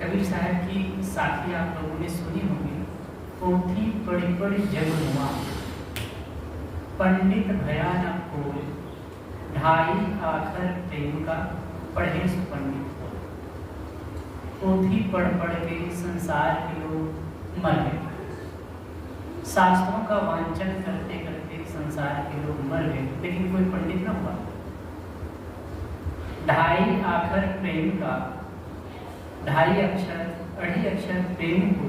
कबीर साहब की साखी आप लोगों ने सुनी होगी। पोथी पढ़ी पढ़ी जग हुआ, पंडित भया न कोई, ढाई आखर प्रेम का पढ़े पंडित को। पोथी पढ़ पढ़ के संसार के लोग मर गए, शास्त्रों का वांचन करते करते संसार के लोग मर गए, लेकिन कोई पंडित न हुआ। ढाई आखर प्रेम का, ढाई अक्षर अढ़ी अक्षर प्रेम को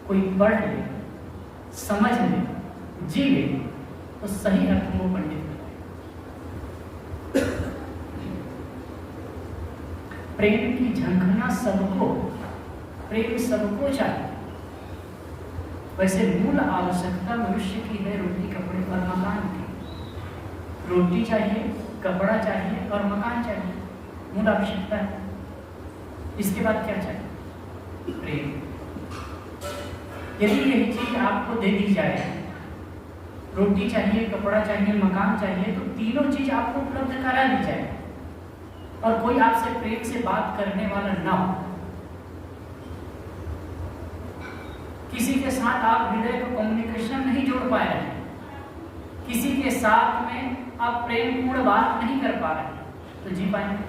कोई पढ़ ले, समझ ले, जी ले, तो सही अर्थ में वो पंडित है। प्रेम की झंखना सबको, प्रेम सबको चाहिए। वैसे मूल आवश्यकता मनुष्य की है रोटी कपड़े और मकान की। रोटी चाहिए, कपड़ा चाहिए और मकान चाहिए, मूल आवश्यकता है। इसके बाद क्या चाहिए? प्रेम। यदि यही चीज आपको दे दी जाए, रोटी चाहिए, कपड़ा चाहिए, मकान चाहिए, तो तीनों चीज आपको उपलब्ध करा दी जाए और कोई आपसे प्रेम से बात करने वाला ना हो, किसी के साथ आप हृदय को कम्युनिकेशन नहीं जोड़ पाए रहे, किसी के साथ में आप प्रेमपूर्ण बात नहीं कर पा रहे, तो जी पाएंगे?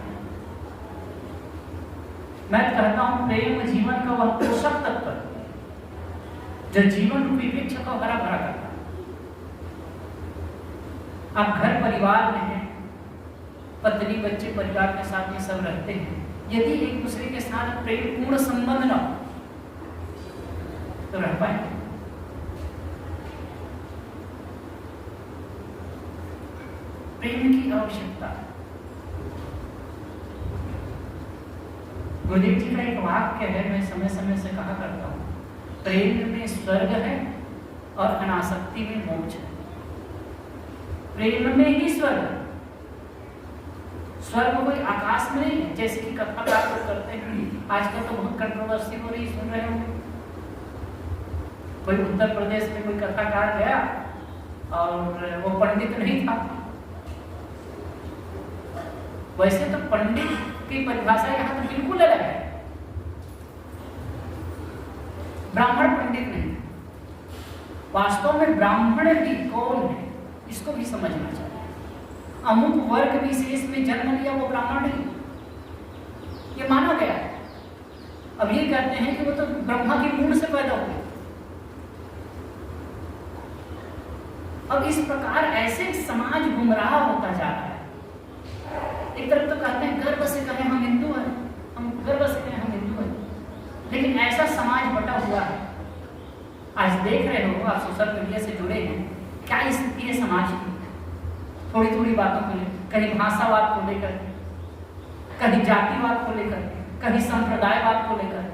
मैं कहता हूं प्रेम जीवन का वह पोषक तत्व है जो जीवन रूपी वृक्ष को हरा भरा करता है। आप घर परिवार में हैं, पत्नी बच्चे परिवार के साथ में सब रहते हैं, यदि एक दूसरे के साथ प्रेमपूर्ण संबंध न हो तो रह पाएंगे? प्रेम की आवश्यकता है। गुरुदेव जी का एक वाक्य है, मैं समय समय से कहा करता हूं, प्रेम में स्वर्ग है और अनासक्ति में मोक्ष है। प्रेम में ही स्वर्ग है। स्वर्ग कोई आकाश में नहीं है, जैसे कि कथा लोग करते हैं। आजकल तो बहुत कंट्रोवर्सी हो रही, सुन रहे होंगे। कोई उत्तर प्रदेश में कोई कथाकार गया और वो पंडित नहीं था। वैसे तो पंडित की परिभाषा यहाँ तो बिल्कुल अलग है। ब्राह्मण पंडित नहीं, वास्तव में ब्राह्मण भी कौन है इसको भी समझना चाहिए। अमुक वर्ग विशेष में जन्म लिया वो ब्राह्मण नहीं, ये माना गया है। अब ये कहते हैं कि वो तो ब्रह्मा की मूढ़ से पैदा हुए। अब इस प्रकार ऐसे समाज गुमराह होता जा रहा है। एक तरफ तो कहते हैं गर्व से कहें हम हिंदू हैं, हम गर्व से कहें हम हिंदू हैं, लेकिन ऐसा समाज बटा हुआ है। आज देख रहे हो, आप सोशल मीडिया से जुड़े हैं, क्या स्थिति है समाज की। थोड़ी थोड़ी बातों को लेकर, कहीं भाषावाद को लेकर, कहीं जातिवाद को लेकर, कहीं संप्रदायवाद को लेकर,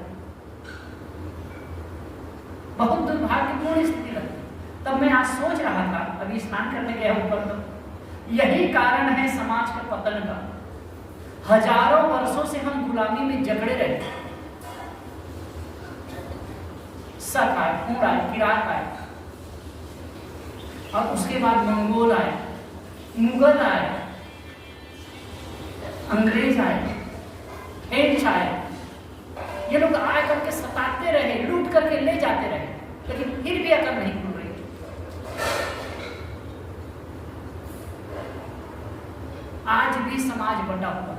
बहुत दुर्भाग्यपूर्ण स्थिति लगती। तब मैं आज सोच रहा था, अभी स्नान करने गया ऊपर, तो यही कारण है समाज के पतन का। हजारों वर्षों से हम गुलामी में जकड़े रहे। शक आए, हूण आए, किरात आए, और उसके बाद मंगोल आए, मुगल आए, अंग्रेज आए, फ्रेंच आए। ये लोग आए करके सताते रहे, लूट करके ले जाते रहे, लेकिन फिर भी अकल नहीं खुल रही। आज भी समाज बटा हुआ।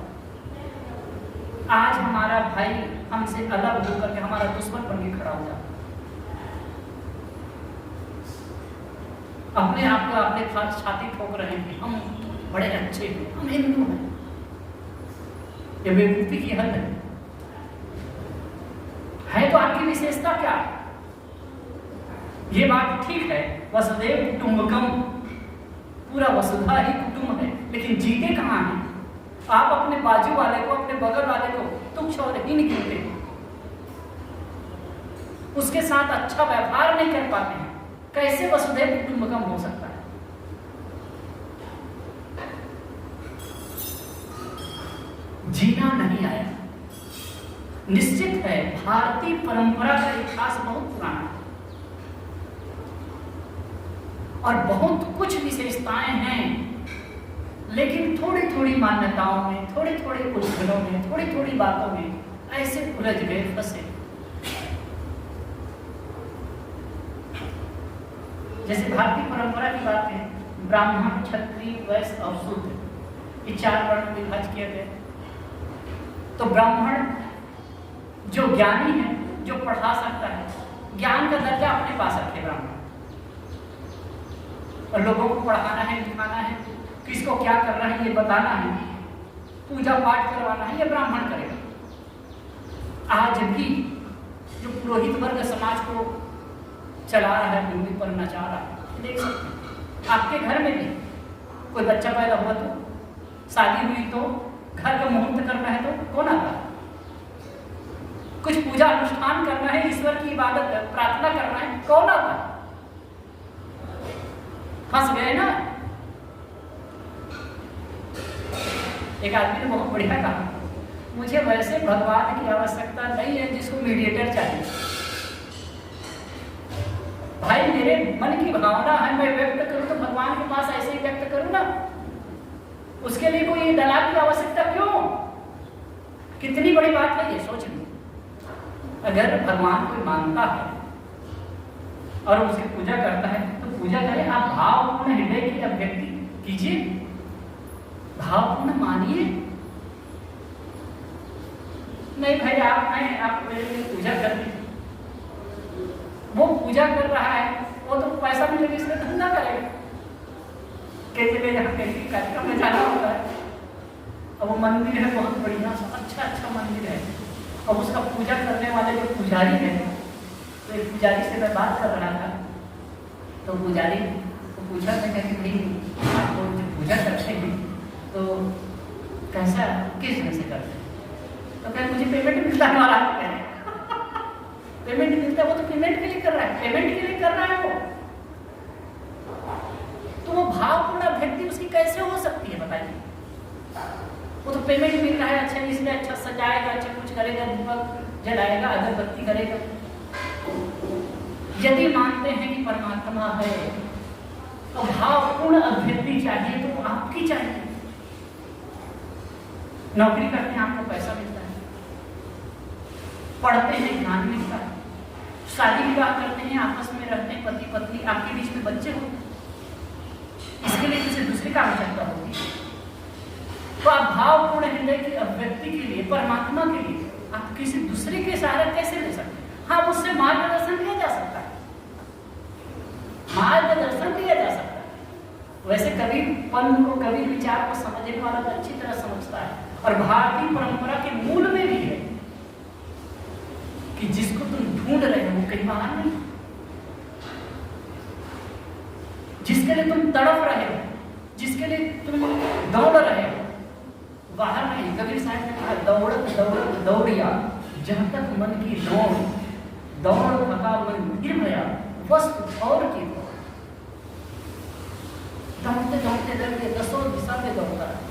आज हमारा भाई हमसे अलग होकर के हमारा दुश्मन बन के खड़ा हो जाता, अपने आप को अपने छाती ठोक रहे हैं, हम बड़े अच्छे हैं, हम हिंदू हैं। ये बेवकूफी की हद है। तो आपकी विशेषता क्या है? ये बात ठीक है, वसुधैव कुटुंबकम, पूरा वसुधा ही कुटुंब है, लेकिन जीते कहाँ हैं? आप अपने बाजू वाले को, अपने बगल वाले को तुच्छ और हीन गिनते हैं, उसके साथ अच्छा व्यवहार नहीं कर पाते हैं। कैसे वसुधैव कुटुंबकम हो सकता है? जीना नहीं आया। निश्चित है भारतीय परंपरा का इतिहास बहुत पुराना है और बहुत कुछ विशेषताएं हैं, लेकिन थोड़ी थोड़ी मान्यताओं में, थोड़ी थोड़ी उलझनों में, थोड़ी थोड़ी बातों में ऐसे उलझ गए, फंसे। जैसे भारतीय परंपरा की बात है, ब्राह्मण, क्षत्रिय, वैश्य और शूद्र, ये 4 वर्ण में विभाजित किया गया। तो ब्राह्मण जो ज्ञानी है, जो पढ़ा सकता है, ज्ञान का दर्जा अपने पास रखे ब्राह्मण, और लोगों को पढ़ाना है, लिखाना है, किसको क्या करना है ये बताना है, पूजा पाठ करवाना है, ये ब्राह्मण करेगा। आज भी जो पुरोहित वर्ग समाज को चला रहा है, भूमि पर नचा रहा है, देख सकते हैं। आपके घर में भी कोई बच्चा पैदा हुआ तो, शादी हुई तो, घर का मुहूर्त करना है तो कौन आता है? कुछ पूजा अनुष्ठान करना है, ईश्वर की इबादत प्रार्थना करना है, कौन आता है? फंस गए ना। एक आदमी ने बहुत बढ़िया कहा, मुझे वैसे भगवान की आवश्यकता नहीं है जिसको मीडिएटर चाहिए। भाई मेरे मन की भावना है, मैं व्यक्त करूं तो भगवान के पास ऐसे ही व्यक्त करूं ना, उसके लिए कोई दलाल की आवश्यकता क्यों? कितनी बड़ी बात है ये, सोच लो। अगर भगवान को मानता है और उसकी पूजा करता है तो पूजा करें, आप भावपूर्ण हृदय की अभिव्यक्ति कीजिए, भावपूर्ण मानिए। नहीं भाई आप हैं, आप मेरे लिए पूजा कर दीजिए। वो पूजा कर रहा है, वो तो पैसा मिलेगा इसलिए धंधा करेगा, कहते हुए यहाँ कहीं कार्यक्रम में जाना होता है, अब वो मंदिर है बहुत बढ़िया, अच्छा मंदिर है, और उसका पूजा करने वाले जो पुजारी है, तो एक पुजारी से मैं बात कर रहा था, तो पुजारी को पूछा था कि भाई आप लोग जब पूजा करते हैं तो कैसा, किस ढंग से करते हैं? तो कहे मुझे पेमेंट मिलता है महाराज। पेमेंट मिलता है, वो तो पेमेंट के लिए कर रहा है, पेमेंट के लिए कर रहा है वो, तो वो भावपूर्ण अभिव्यक्ति उसकी कैसे हो सकती है बताइए? वो तो पेमेंट मिल रहा है, अच्छा इसलिए अच्छा सजाएगा, अच्छा कुछ करेगा, दीपक जलाएगा, अगरबत्ती करेगा। यदि मानते हैं कि परमात्मा है तो भावपूर्ण अभिव्यक्ति चाहिए, तो आपकी चाहिए। नौकरी करते हैं आपको पैसा मिलता है, पढ़ते हैं ज्ञान मिलता है, शादी विवाह करते हैं, आपस में रहते हैं पति पत्नी, आपके बीच में बच्चे होते हैं, इसके लिए किसी दूसरे का आवश्यकता होती है। तो आप भावपूर्ण हृदय की अभिव्यक्ति के लिए, परमात्मा के लिए आप किसी दूसरे के सहारा कैसे ले सकते हैं? हाँ, उससे मार्गदर्शन लिया जा सकता है, मार्गदर्शन लिया जा सकता है। वैसे कबीर पंथ को, कबीर विचार को समझने वाला तो अच्छी तरह समझता है, और भारतीय परंपरा के मूल में भी है कि जिसको तुम ढूंढ रहे हो वो कहीं बाहर नहीं, जिसके लिए तुम तड़प रहे हो, जिसके लिए तुम दौड़ रहे हो, बाहर नहीं। कबीर साहब ने कहा, दौड़त दौड़त दौड़िया जहां तक मन की दौड़ थका मन गिर गया, वस्तु और की दौड़ते दौड़ते दौड़ते 10 दिशा में दौड़ता है।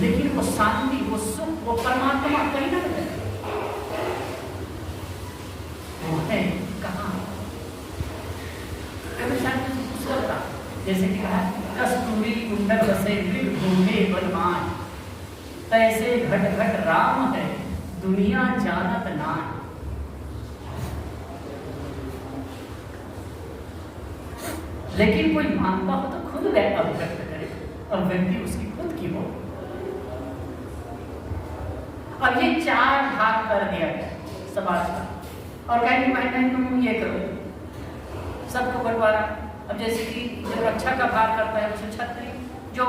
लेकिन वो शांति, वो सुख, वो परमात्मा कहीं ना कहीं वो है कहाँ? कबीर साहब ने पूछा था, जैसे कि कहा, कस्तूरी कुंडल से भूखे बलवान, तैसे घट घट राम है दुनिया जानत नान। लेकिन कोई मानता हो तो खुद वह अभिव्यक्त करे, अभिव्यक्ति उसकी खुद की हो। अब ये 4 भाग कर दिया गया समाज का, और कहेंगे भाई नहीं तुम ये करो, सबको बंटवारा। अब जैसे कि जो रक्षा का भाग करता है उसे क्षत्रिय, जो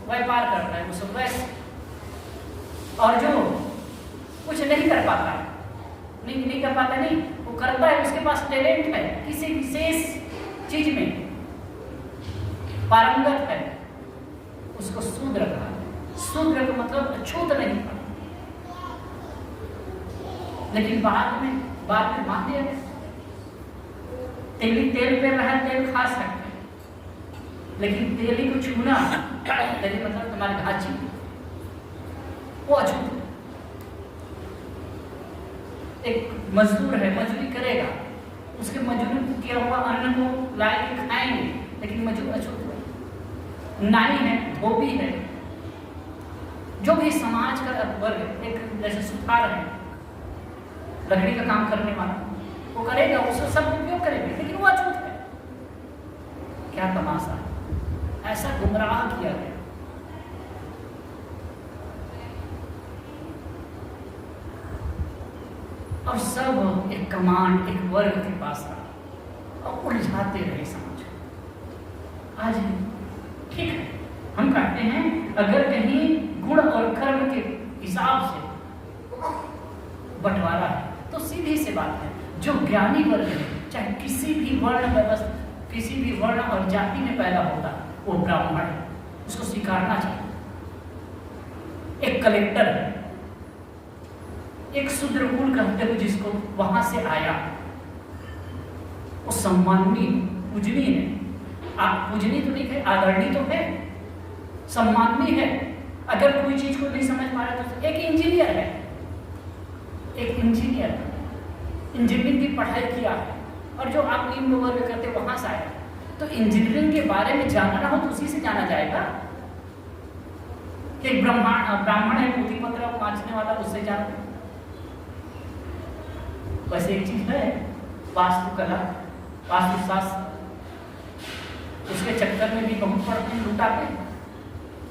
व्यापार करता है उसे वैश्य, और जो कुछ नहीं कर पाता है, नहीं कर पाता नहीं, वो करता है, उसके पास टैलेंट है, किसी विशेष चीज में पारंगत है, उसको शूद्र कहा है। शूद्र का मतलब अछूत नहीं था, लेकिन बाद में मान लिया, तेल पे रहा, तेल खा सकते हैं, लेकिन तेली को छूना, तेली मतलब तुम्हारे घाची, वो अछूत। एक मजदूर है, मजदूरी करेगा, उसके मजदूरी किया हुआ अन्न को ला के खाएंगे, लेकिन मजदूर अछूत है। नाई है, धोबी है, जो भी समाज का वर्ग, एक जैसे सुथार है, लकड़ी का काम करने वाला, वो करेगा, उसको सब उपयोग करेंगे, लेकिन वो अछूत है। क्या तमाशा, ऐसा गुमराह किया गया। और सब एक कमांड, एक वर्ग के पास रहा और उलझाते रहे समाज को। आज ठीक है, हम कहते हैं अगर कहीं गुण और कर्म के हिसाब से बंटवारा है तो सीधी सी बात है, जो ज्ञानी वर्ग है, चाहे किसी भी वर्ण व्यवस्था, किसी भी वर्ण और जाति में पैदा होता, वो ब्राह्मण है, उसको स्वीकारना चाहिए। एक कलेक्टर है, एक शूद्रकुल कहते हुए जिसको, वहां से आया, वो सम्माननीय, पूजनीय है। आप पूजनीय तो नहीं है, आदरणीय तो है, सम्माननीय है। अगर कोई चीज को नहीं समझ पा रहे तो एक इंजीनियर है, एक इंजीनियर इंजीनियरिंग की पढ़ाई किया है, और जो आप निम्न वर्ग करते वहां से आया, तो इंजीनियरिंग के बारे में जानना हो तो उसी से जाना जाएगा। एक ब्राह्मण है, पोथी पत्र मांझने वाला, उससे जानो। वैसे एक चीज है वास्तुकला, वास्तुशास्त्र, उसके चक्कर में भी बहुत पढ़ते हैं, लुटाते।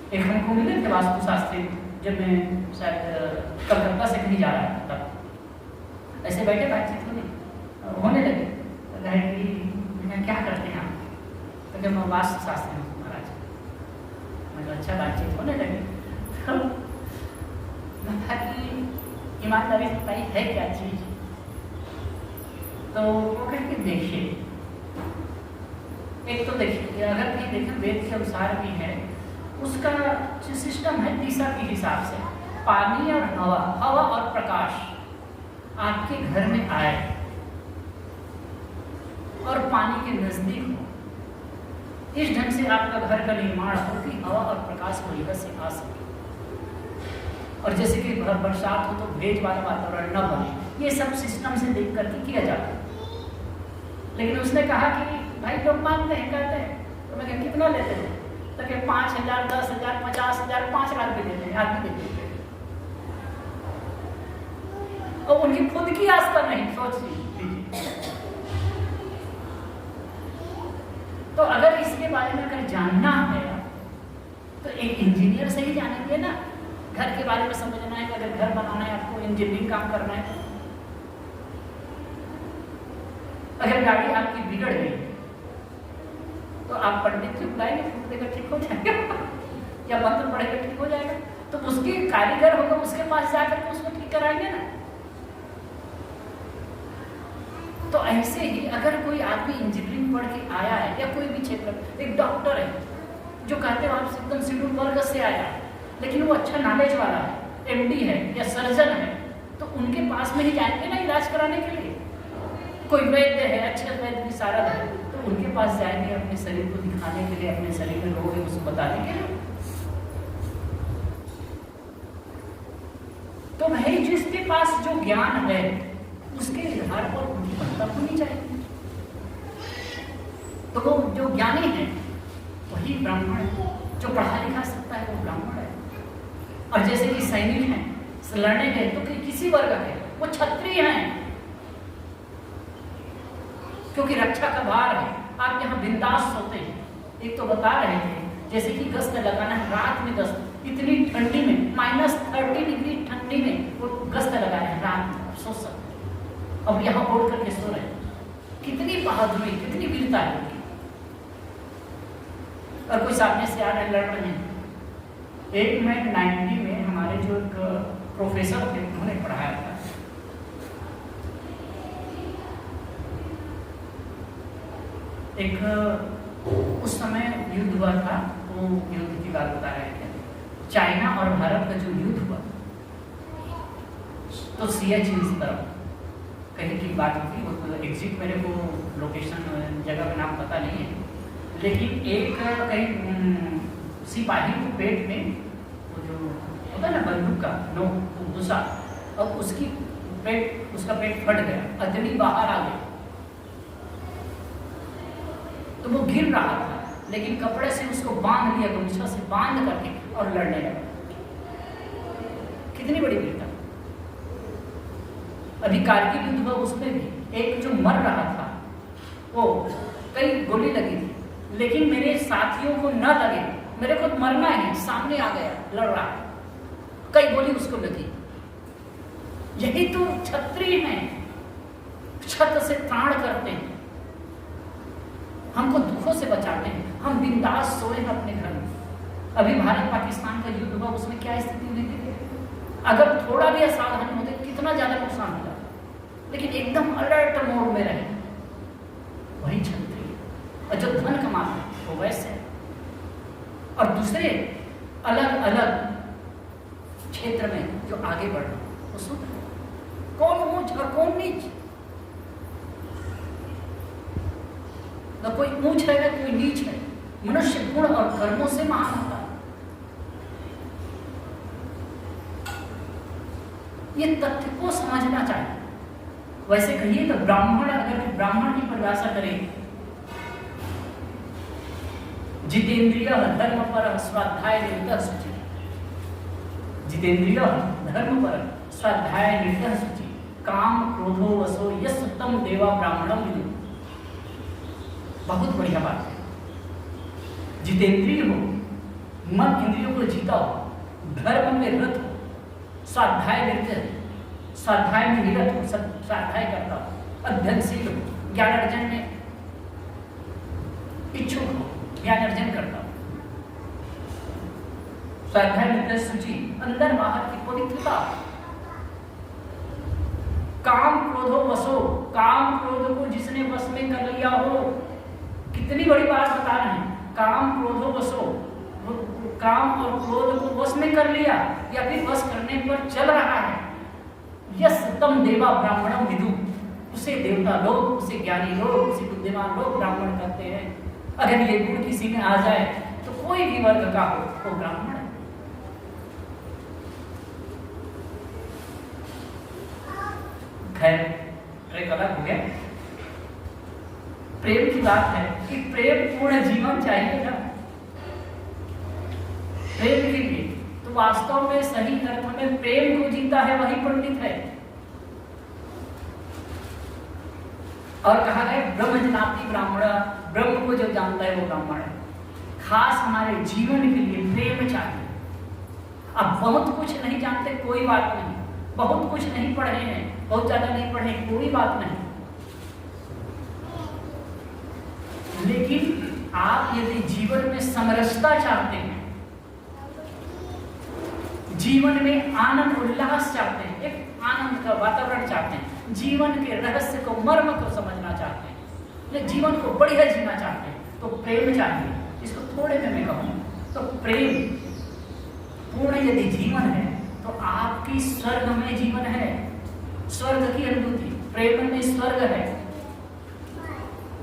एक हमको मिले थे वास्तुशास्त्री, जब मैं शायद कलकत्ता से कहीं जा रहा था, तब ऐसे बैठे बातचीत होने लगे। कहे कि क्या करते हैं आप? तो जब मैं वास्तुशास्त्री हूँ महाराज। मैं अच्छा, बातचीत होने लगी। ईमानदारी से बताइए है क्या चीज? तो वो कहते देखिए, एक तो देखिए, अगर कहीं देखें वेद के अनुसार भी है, उसका जो सिस्टम है दिशा के हिसाब से, पानी और हवा, हवा और प्रकाश आपके घर में आए और पानी के नजदीक हो, इस ढंग से आपका घर का निर्माण हो कि हवा और प्रकाश को इधर से आ सके। और जैसे कि बरसात हो तो भेज वाला वातावरण न बने, ये सब सिस्टम से देख करके किया जाता है। लेकिन उसने कहा कि भाई लोग मानते हैं, कहते हैं, तो मैं कहा कितना लेते हैं? तो क्या 5,000, 10,000, 50,000, 5 लाख भी देते हैं, आदमी देते हैं। और उनकी खुद की आस्था नहीं, सोच लीजिए। तो अगर इसके बारे में अगर जानना है तो एक इंजीनियर से ही जानेंगे ना। घर के बारे में समझना है, अगर घर बनाना है आपको, इंजीनियरिंग काम करना है। अगर गाड़ी आपकी बिगड़ गई तो आप पंडित से बुलाएंगे, फूट देकर ठीक हो जाएगा, या मंत्र पढ़ेगा ठीक हो जाएगा। तो उसके कारीगर होगा, उसके पास जाकर के उसको ठीक कराएंगे ना। तो ऐसे ही अगर कोई आदमी इंजीनियरिंग पढ़ के आया है, या कोई भी क्षेत्र, एक डॉक्टर है जो कहते हो आप एकदम शेड्यूल वर्ग से आया है, लेकिन वो अच्छा नॉलेज वाला है, एमडी है या सर्जन है, तो उनके पास में ही जाएंगे ना इलाज कराने के लिए। कोई वैद्य है, अच्छे वैद्य विशारद है, तो उनके पास जाएंगे अपने शरीर को दिखाने के लिए, अपने शरीर में रोग है उसको बताने के लिए। तो भाई जिसके पास जो ज्ञान है उसके आधार पर उनकी महत्ता होनी चाहिए। तो वो जो ज्ञानी है वही ब्राह्मण है, जो पढ़ा लिखा सकता है वो ब्राह्मण है। और जैसे कि सैनिक हैं, लड़ने गए तो किसी वर्ग के, वो क्षत्रिय हैं, क्योंकि रक्षा का भार है। आप यहाँ बिंदास सोते हैं। एक तो बता रहे थे जैसे कि गश्त लगाना है, रात में गश्त, इतनी ठंडी में, -30 डिग्री ठंडी में वो गश्त लगा रहे हैं रात में, सो सकते। अब यहाँ ओढ़ करके सो रहे, कितनी बहादुरी, कितनी वीरता है उनकी। और कोई सामने से आ रहे, लड़ रहे हैं। एक में 90 में हमारे जो एक प्रोफेसर थे, उन्होंने पढ़ाया था। एक उस समय युद्ध हुआ था, वो युद्ध की बात बता रहे थे। चाइना और भारत का जो युद्ध हुआ, तो सियाचिन की तरफ कहीं की बात होती, वो एग्जिट मेरे को लोकेशन जगह का नाम पता नहीं है, लेकिन एक कहीं सिपाही को पेट में वो जो होता है ना बंदूक का नोक घुसा, और उसका पेट फट गया, अतनी बाहर आ गई। तो वो गिर रहा था, लेकिन कपड़े से उसको बांध लिया, गमछा से बांध करके और लड़ने लगा। कितनी बड़ी वीरता। अभी कारगिल युद्ध हुआ, उसमें भी एक जो मर रहा था वो कई गोली लगी थी, लेकिन मेरे साथियों को न लगे, मेरे को मरना ही, सामने आ गया, लड़ रहा, कई गोली उसको लगी। यही तो क्षत्रिय हैं, छत से त्राण करते हैं, हमको दुखों से बचाते हैं, हम बिंदास सोए हैं अपने घर में। अभी भारत पाकिस्तान का युद्ध हुआ, उसमें क्या स्थिति हुई थी? अगर थोड़ा भी असावधान होते कितना ज्यादा नुकसान होता, लेकिन एकदम अलर्ट मोड में रहे, वही क्षत्रिय। और जो धन कमाते हैं वो वैसे, और दूसरे अलग अलग क्षेत्र में जो आगे बढ़ रहे वो शूद्र। कौन ऊंच और कौन नीच? न कोई ऊंच है न कोई नीच है। मनुष्य गुण और कर्मों से महान होता है। ये तथ्य को समझना चाहिए। वैसे कहिए तो ब्राह्मण, अगर ब्राह्मण की परिभाषा करें, जितेंद्रिय धर्म पर स्वाध्याय निरतः शुचि, जितेंद्रिय धर्म पर स्वाध्याय निरतः शुचि, काम क्रोधो वसो यस तम देवा ब्राह्मणम विदुः। बहुत बढ़िया बात है। जितेंद्रिय हो, मन इंद्रियों को जीता हो, धर्म में रत हो, स्वाध्याय निरत, स्वाध्याय में निरत हो, स्वाध्याय करता हो, अध्ययनशील हो, ज्ञान अर्जन में इच्छुक हो, ज्ञान अर्जन करता हो, स्वाध्याय निरत शुचि, अंदर बाहर की पवित्रता, काम क्रोधो वसो, काम क्रोध को जिसने वश में कर लिया हो। कितनी बड़ी बात बता रहे हैं, काम क्रोधो वसो, काम और क्रोध को वश में कर लिया या फिर वश करने पर चल रहा है। यस तम देवा ब्राह्मणम विदुः, उसे देवता लोग, उसे ज्ञानी लोग, उसे बुद्धिमान लोग ब्राह्मण कहते हैं। अगर ये गुण किसी में आ जाए तो कोई भी वर्ग का हो वो ब्राह्मण है। खैर एक अलग हो गया। प्रेम की बात है कि प्रेम पूर्ण जीवन चाहिए ना प्रेम के लिए, तो वास्तव में सही अर्थ में प्रेम को जीता है वही पंडित है। और कहा गया ब्रह्म जनाति ब्राह्मण, ब्रह्म को जो जानता है वो ब्राह्मण है। खास हमारे जीवन के लिए प्रेम चाहिए। अब बहुत कुछ नहीं जानते कोई बात नहीं, बहुत कुछ नहीं पढ़े हैं, बहुत ज्यादा नहीं पढ़े, कोई बात नहीं, लेकिन आप यदि जीवन में समरसता चाहते हैं, जीवन में आनंद उल्लास चाहते हैं, एक आनंद का वातावरण चाहते हैं, जीवन के रहस्य को, मर्म को समझना चाहते हैं, जीवन को बढ़िया जीना चाहते हैं, तो प्रेम चाहिए। इसको थोड़े में मैं कहूँ तो प्रेम पूर्ण यदि जीवन है तो आपकी स्वर्ग में जीवन है, स्वर्ग की अनुभूति, प्रेम में स्वर्ग है।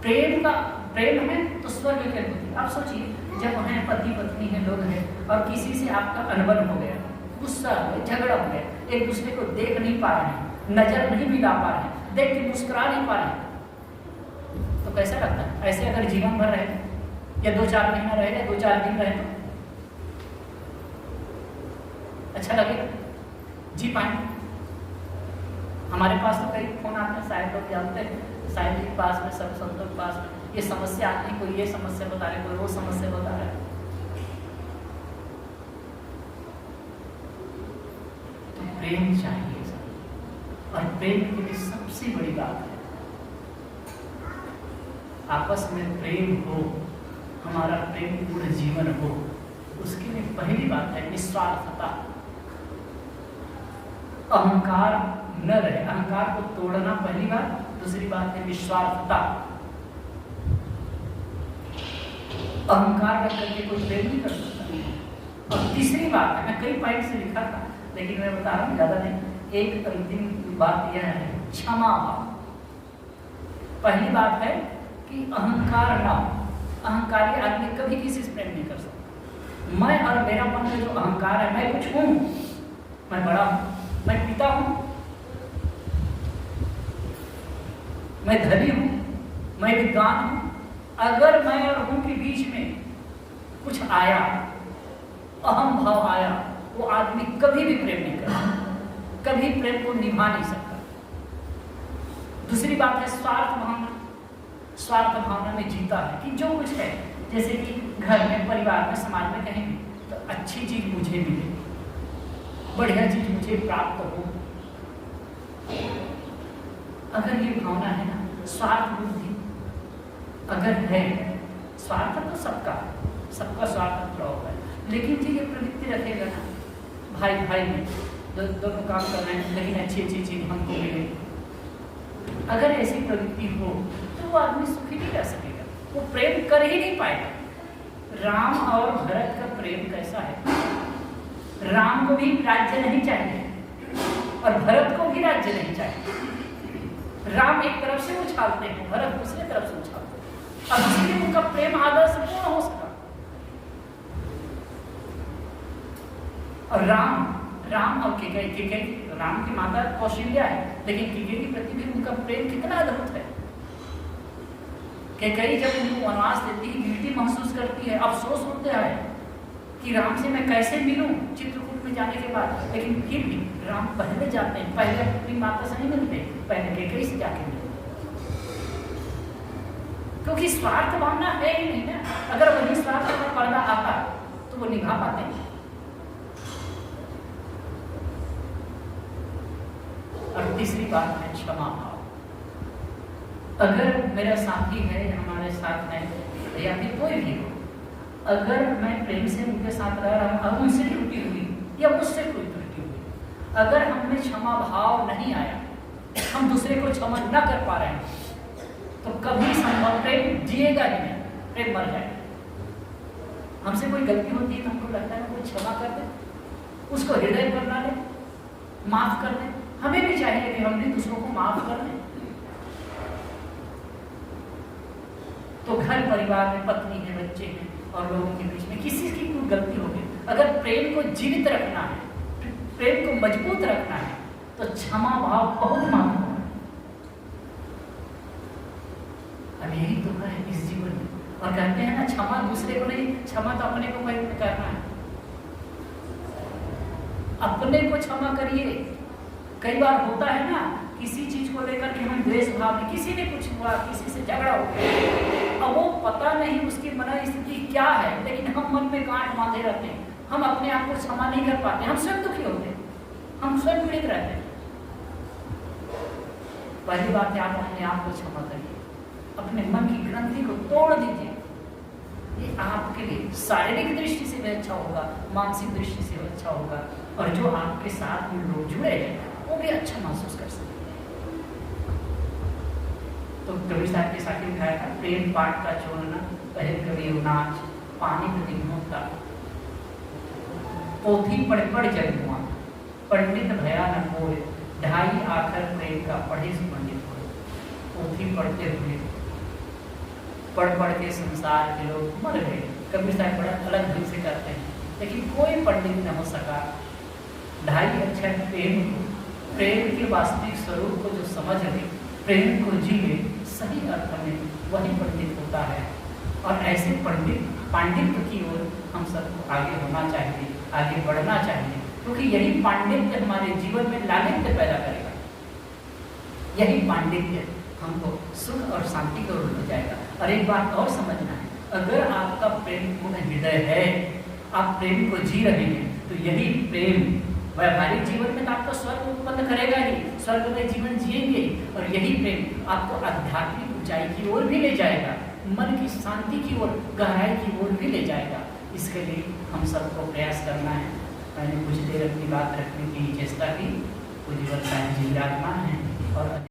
प्रेम है तो स्वर्ग की अनुभूति। आप सोचिए जब हैं पति पत्नी है, लोग हैं, और किसी से आपका अनबन हो गया, गुस्सा हो गया, झगड़ा हो गया, एक दूसरे को देख नहीं पा रहे हैं, नजर नहीं मिला पा रहे हैं, देख के मुस्कुरा नहीं पा रहे हैं, तो कैसा लगता है? ऐसे अगर जीवन भर रहे या 2-4 महीना रहे या 2-4 दिन रहे तो अच्छा लगेगा? जी पाएंगे? हमारे पास तो कई फोन आते हैं, शायद लोग जानते हैं, शायद के पास में, सब संतों के पास में ये समस्या आती है, कोई ये समस्या बता रहे, कोई वो समस्या बता रहा है। तो प्रेम चाहिए सर, और प्रेम के लिए सबसे बड़ी बात है आपस में प्रेम हो, हमारा प्रेम पूर्ण जीवन हो। उसके लिए पहली बात है निस्वार्थता, अहंकार न रहे, अहंकार को तोड़ना पहली बात। दूसरी बात है निस्वार्थता, अहंकार रख करके कोई प्रेम नहीं कर सकता। और तीसरी बात है, मैं कई पॉइंट से लिखा था लेकिन मैं बता रहा हूँ ज्यादा नहीं, एक अंतिम बात यह है क्षमा भाव। पहली बात है कि अहंकार ना हो, अहंकारी आदमी कभी किसी से प्रेम नहीं कर सकता। मैं और मेरा मन में जो अहंकार है, मैं कुछ हूं, मैं बड़ा हूं, मैं पिता हूं, मैं धनी हूं, मैं विद्वान हूं, अगर मैं और हूं के बीच में कुछ आया, अहम भाव आया, वो आदमी कभी भी प्रेम नहीं करता, कभी प्रेम को निभा नहीं सकता। दूसरी बात है स्वार्थ भावना। स्वार्थ भावना में जीता है कि जो कुछ है, जैसे कि घर में, परिवार में, समाज में कहीं भी, तो अच्छी चीज मुझे मिले, बढ़िया चीज मुझे प्राप्त हो। अगर ये भावना है ना, स्वार्थ बुद्धि अगर है, स्वार्थ तो सबका स्वार्थ पूरा होगा, लेकिन जो ये प्रवृत्ति रखेगा ना, भाई भाई में दोनों काम कर रहे हैं, लेकिन अच्छी चीज हमको मिले, अगर ऐसी प्रवृत्ति हो तो वो आदमी सुखी नहीं रह सकेगा, वो प्रेम कर ही नहीं पाएगा। राम और भरत का प्रेम कैसा है? राम को भी राज्य नहीं चाहिए और भरत को भी राज्य नहीं चाहिए। राम एक तरफ से उछालते हैं, भरत दूसरी तरफ से उछालते हैं, अब इसलिए उनका प्रेम आदर्श पूर्ण हो सका। और राम और केकई, राम की माता कौशल्या है, लेकिन केकई के प्रति भी उनका प्रेम कितना अद्भुत है। केकई जब उनको वनवास देती है, गिल्टी महसूस करती है, अफसोस होता है कि राम से मैं कैसे मिलूं चित्रकूट में जाने के बाद, लेकिन फिर भी राम पहले जाते हैं, पहले अपनी माता से नहीं मिलते, पहले केकई से जाके मिलते, क्योंकि स्वार्थ भावना है ही नहीं ना। अगर वही स्वार्थ का पर्दा आता तो वो निभा पाते हैं। और तीसरी बात है क्षमा भाव। अगर मेरा साथी है, हमारे साथ है, या फिर कोई भी हो, अगर मैं प्रेम से उनके साथ रह रहा हूँ, उनसे त्रुटि हुई या मुझसे कोई त्रुटि हुई, अगर हमने क्षमा भाव नहीं आया, हम दूसरे को क्षमा न कर पा रहे हैं, तो कभी संभव प्रेम जिएगा ही नहीं, प्रेम मर जाएगा। हमसे कोई गलती होती है तो हमको लगता है कोई क्षमा कर दे, उसको हृदय पर ला ले, माफ कर दे। हमें भी चाहिए कि हम भी दूसरों को माफ कर दें। तो घर परिवार में पत्नी है, बच्चे हैं और लोगों के बीच में किसी की कोई गलती हो गई, अगर प्रेम को जीवित रखना है, प्रेम को मजबूत रखना है, तो क्षमा भाव बहुत महत्वपूर्ण है। अब यही तो है इस जीवन में, और कहते हैं ना, क्षमा दूसरे को नहीं, क्षमा तो अपने को करना है। अपने को क्षमा करिए। कई बार होता है ना, किसी चीज को लेकर के हम द्वेष भाव में, किसी ने कुछ हुआ, किसी से झगड़ा हो गया, अब वो पता नहीं उसकी मन स्थिति क्या है, लेकिन हम मन में गांठ बांधे रहते हैं, हम अपने आप को क्षमा नहीं कर पाते, हम स्वयं दुखी होते हैं, हम स्वयं पीड़ित रहते हैं। पहली बात है, आप अपने आप को क्षमा करिए, अपने मन की ग्रंथि को तोड़ दीजिए। ये आपके लिए शारीरिक दृष्टि से भी अच्छा होगा, मानसिक दृष्टि से भी अच्छा होगा, और जो आपके साथ में लोग जुड़े हैं वो भी अच्छा महसूस कर सकते हैं। तो कवि साहब के साथ लिखाया था, प्रेम पाठ का चोरना, पहले कवि नाच, पानी प्रतिघोता, पोथी पढ़ पढ़ जग हुआ, पंडित भया न कोय, ढाई आखर प्रेम का पढ़े से पंडित हो। पोथी पढ़ते हुए पढ़ के संसार के लोग मर गए। कबीर साहब बड़ा अलग ढंग से करते हैं, लेकिन कोई पंडित न हो सका। ढाई अक्षर प्रेम के वास्तविक स्वरूप को जो समझ ले, प्रेम को जी ले, सही अर्थ में वही पंडित होता है। और ऐसे पांडित्य की ओर हम सबको आगे होना चाहिए, आगे बढ़ना चाहिए, क्योंकि यही पांडित्य हमारे जीवन में लालित्य पैदा करेगा। यही पांडित्य हमको सुख और शांति की ओर ले जाएगा। और एक बात और समझना है, अगर आपका प्रेम पूर्ण हृदय है, आप प्रेम को जी रहे हैं, तो यही प्रेम वैवाहिक जीवन में तो आपको स्वर्ग उत्पन्न करेगा ही, स्वर्ग में जीवन जिएंगे, और यही प्रेम आपको आध्यात्मिक ऊंचाई की ओर भी ले जाएगा, मन की शांति की ओर, गहराई की ओर भी ले जाएगा। इसके लिए हम सबको प्रयास करना है। मैंने कुछ देर अपनी बात रखने की चेष्टा की, पूज्य साईं जी विराजमान हैं और